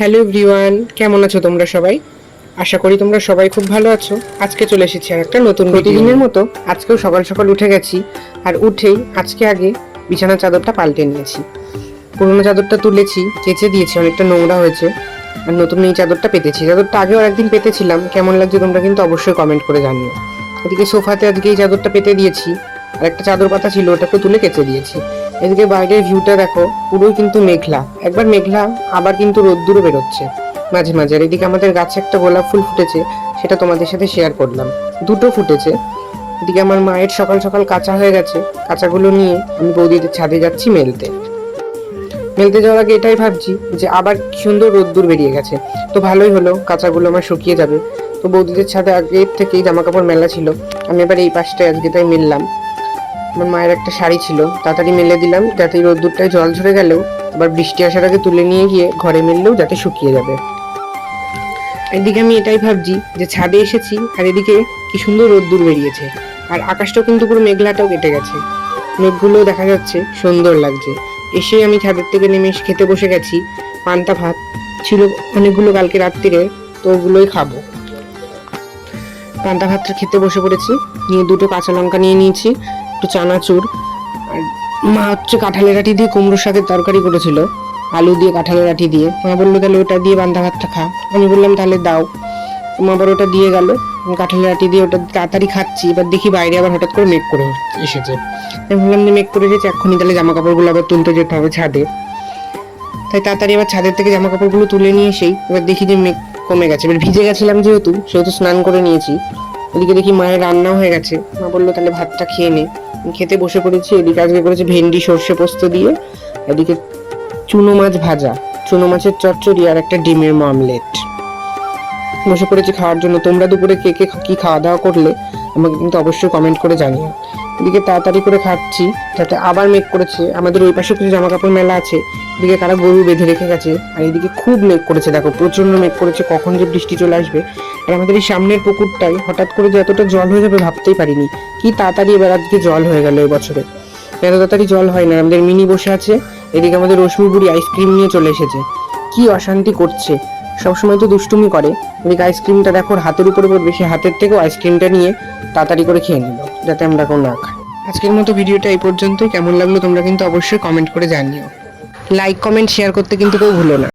Hello everyone, কেমন আছো তোমরা সবাই? আশা করি তোমরা সবাই খুব ভালো আছো। আজকে চলে এসেছি আর একটা নতুন প্রতিদিনের মতো আজকেও সকাল সকাল উঠে গেছি। আর উঠেই আজকে আগে বিছানার চাদরটা পাল্টে নিয়েছি। পুরোনো চাদরটা তুলেছি, কেচে দিয়েছি, অনেকটা নোংরা হয়েছে। আর নতুন এই চাদরটা পেতেছি। চাদরটা আগেও একদিন পেতেছিলাম, কেমন লাগছে তোমরা কিন্তু অবশ্যই কমেন্ট করে জানিও। এদিকে সোফাতে আজকে এই চাদরটা পেতে দিয়েছি, আর একটা চাদর পাতা ছিল ওটাকে তুলে কেচে দিয়েছি। এদিকে বাইরের ভিউটা দেখো, পুরোই কিন্তু মেঘলা, একবার মেঘলা আবার কিন্তু রোদ্দুরও বেরোচ্ছে মাঝে মাঝে। আর এদিকে আমাদের গাছে একটা গোলাপ ফুল ফুটেছে, সেটা তোমাদের সাথে শেয়ার করলাম, দুটো ফুটেছে। এদিকে আমার মায়ের সকাল সকাল কাঁচা হয়ে গেছে, কাঁচাগুলো নিয়ে আমি বৌদিদের ছাদে যাচ্ছি মেলতে। মেলতে যাওয়ার আগে এটাই ভাবছি যে আবার সুন্দর রোদ্দুর বেরিয়ে গেছে, তো ভালোই হলো, কাঁচাগুলো আমার শুকিয়ে যাবে। তো বৌদিদের ছাদে আগের থেকেই জামা কাপড় মেলা ছিল, আমি এবার এই পাশটায় আজকে তাই মেললাম। আমার মায়ের একটা শাড়ি ছিল, তাড়াতাড়ি মেলে দিলাম যাতে রোদ্দুরটায় জল ঝরে গেলেও আবার বৃষ্টি আসার আগে তুলে নিয়ে গিয়ে ঘরে মেললেও যাতে শুকিয়ে যাবে। এদিকে আমি এটাই ভাবছি যে ছাদে এসেছি আর এদিকে কি সুন্দর রোদ্দুর বেরিয়েছে, আর আকাশটাও কিন্তু পুরো মেঘলাটাও কেটে গেছে, মেঘগুলোও দেখা যাচ্ছে, সুন্দর লাগছে। এসে আমি ছাদের থেকে নেমে খেতে বসে গেছি। পান্তা ভাত ছিল অনেকগুলো কালকে রাত্রিরে, তো ওগুলোই খাবো। পান্তা ভাতটা খেতে বসে পড়েছি, নিয়ে দুটো কাঁচা লঙ্কা নিয়ে নিয়েছি, একটু চানাচুর, আর মা হচ্ছে কাঁঠালের আঁটি দিয়ে কুমড়ো শাকের তরকারি করেছিল, আলু দিয়ে কাঁঠালের আঁটি দিয়ে। মা বললো তাহলে ওটা দিয়ে পান্তা ভাতটা খা। আমি বললাম তাহলে দাও। মা আবার ওটা দিয়ে গেল, কাঁঠালের আঁটি দিয়ে ওটা তাড়াতাড়ি খাচ্ছি। এবার দেখি বাইরে আবার হঠাৎ করে মেঘ করে এসেছে। আমি বললাম যে মেঘ করে এসেছে, এক্ষুনি তাহলে জামা কাপড়গুলো আবার তুলতে যেতে হবে ছাদে। তাই তাড়াতাড়ি আবার ছাদের থেকে জামা কাপড়গুলো তুলে নিয়ে এসেই এবার দেখি যে মেঘ কমে গেছে। এবার ভিজে গেছিলাম যেহেতু, সেহেতু স্নান করে নিয়েছি। এদিকে দেখি মায়ের রান্নাও হয়ে গেছে, মা বললো তাহলে ভাতটা খেয়ে নে। খেতে বসে পড়েছি। এদিকে আজকে করেছে ভেন্ডি সর্ষে পোস্ত দিয়ে, এদিকে চুনো মাছ ভাজা, চুনো মাছের চচ্চড়ি, আর একটা ডিমের অমলেট। বসে পড়েছি খাওয়ার জন্য। তোমরা দুপুরে কে কে কি খাওয়া দাওয়া করলে আমাকে কিন্তু অবশ্যই কমেন্ট করে জানিও। এদিকে তাড়াতাড়ি করে খাচ্ছি, যাতে আবার মেঘ করেছে। আমাদের ওই পাশে কিছু জামা কাপড় মেলা আছে, এদিকে কারা গরু বেঁধে রেখে গেছে। আর এদিকে খুব মেঘ করেছে, দেখো প্রচন্ড মেঘ করেছে, কখন যে বৃষ্টি চলে আসবে। আর আমাদের এই সামনের পুকুরটাই হঠাৎ করে যে এতটা জল হয়ে যাবে ভাবতেই পারিনি। কি তাড়াতাড়ি এবার আজকে জল হয়ে গেল এবছরে, এত তাড়াতাড়ি জল হয় না। আমাদের মিনি বসে আছে, এদিকে আমাদের রশ্মি বুড়ি আইসক্রিম নিয়ে চলে এসেছে, কি অশান্তি করছে, সবসময় তো দুষ্টুমি করে। এদিকে আইসক্রিমটা দেখো হাতের উপরে পড়বে, সে হাতের থেকেও আইসক্রিমটা নিয়ে তাড়াতাড়ি করে খেয়ে নিল, যাতে আমরা কেউ না খাই। আজকের মতো ভিডিওটা এই পর্যন্তই। কেমন লাগলো তোমরা কিন্তু অবশ্যই কমেন্ট করে জানিও। লাইক কমেন্ট শেয়ার করতে কিন্তু কেউ ভুলো না।